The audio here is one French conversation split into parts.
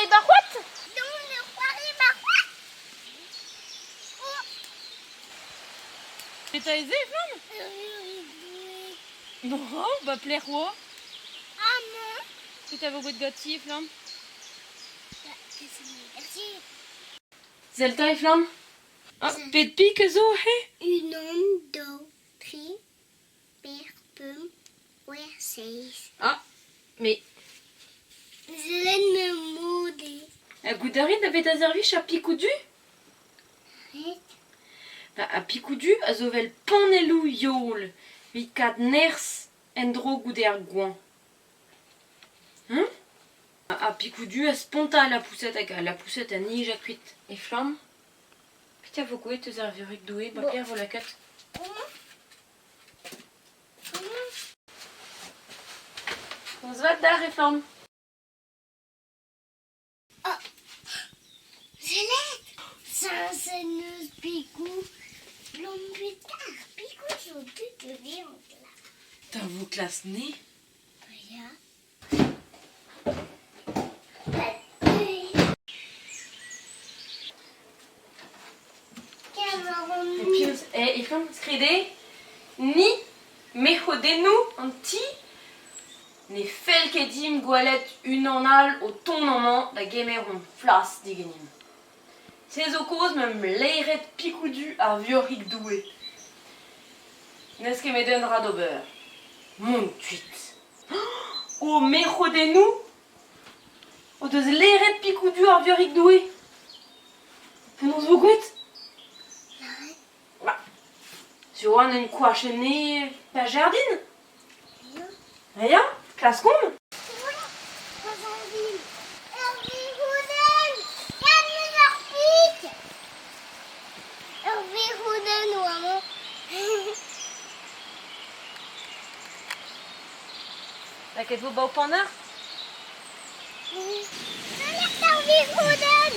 et barouette? Non, le roi et barouette. Et t'as aisé, Flamme? Non, bah plaire roi. Ah non. Et t'as beaucoup de gâteaux, Flamme? Merci. Zelta et Flamme? Ah, pet pique zo, hé? Une onde d'eau, tri, perpum, seis. Ah, mais... Zelene me mode. A goudarit a vet a zervich a picoudu? Arrête. Bah, a picoudu a zo vel panelou yol. Vi kat ners en dro gouder gouan. A picoudu a sponta a la poussette hag a la poussette a nij a kuit. Et Flamme? Pita vo gouet eus ar vurik doué, ba per vo la kat. On se va dar et Flamme? Zelette. Sanseneuse picou. L'homme plus tard. Picou sur toute le viande là. T'as vos classes né? Regarde. Et Flamme skrede ni mehodenu anti ne felkedim gwalet unanal o tonnement da gemer on flas digenim. C'est au cause même leiret picoudu ar viorik doué. N'est-ce que me donnera d'ober? Mon tuit. O mehodenu o deus leiret picoudu ar viorik doué. Penaos vo gouet? Tu vois, on a une couache nez, pas jardine? Rien? Classe combe? Oui, pas en ville. Hervé Rouden, calme leur pique. Hervé Rouden, maman. La quête vous bat au panda? Alerte Hervé Rouden.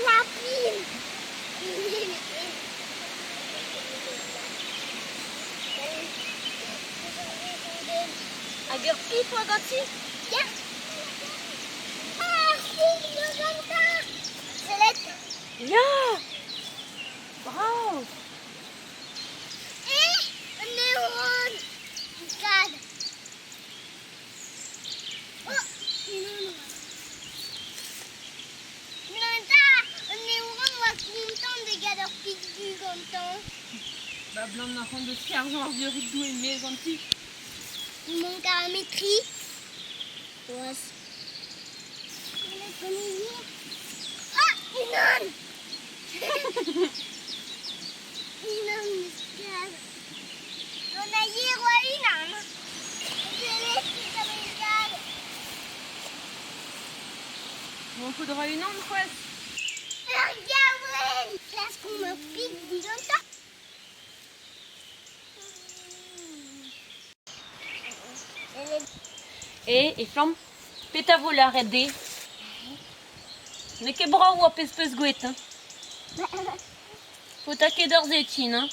La pile. Agur pi toi gati? Tiens. Merci, je donne ça. Zelette. Ya! Bravo! Et un neurone. Regarde. Oh, non. Un neurone va content de garder pique du content. Bah blanc n'a pas de sergent ar viorik doué mais anti. Mon caramétrie. Ouais. Ah, une âne. Une âne muscale. On a hier une âne. Je l'ai fait comme une gale. On faudra une âne, quoi. Regarde, là, ce qu'on me pique, dis donc ça. Et Flamme, peta vo la redé. Ne ket bra ou a pez gouet, hein. Faut taquer d'or zetine, hein.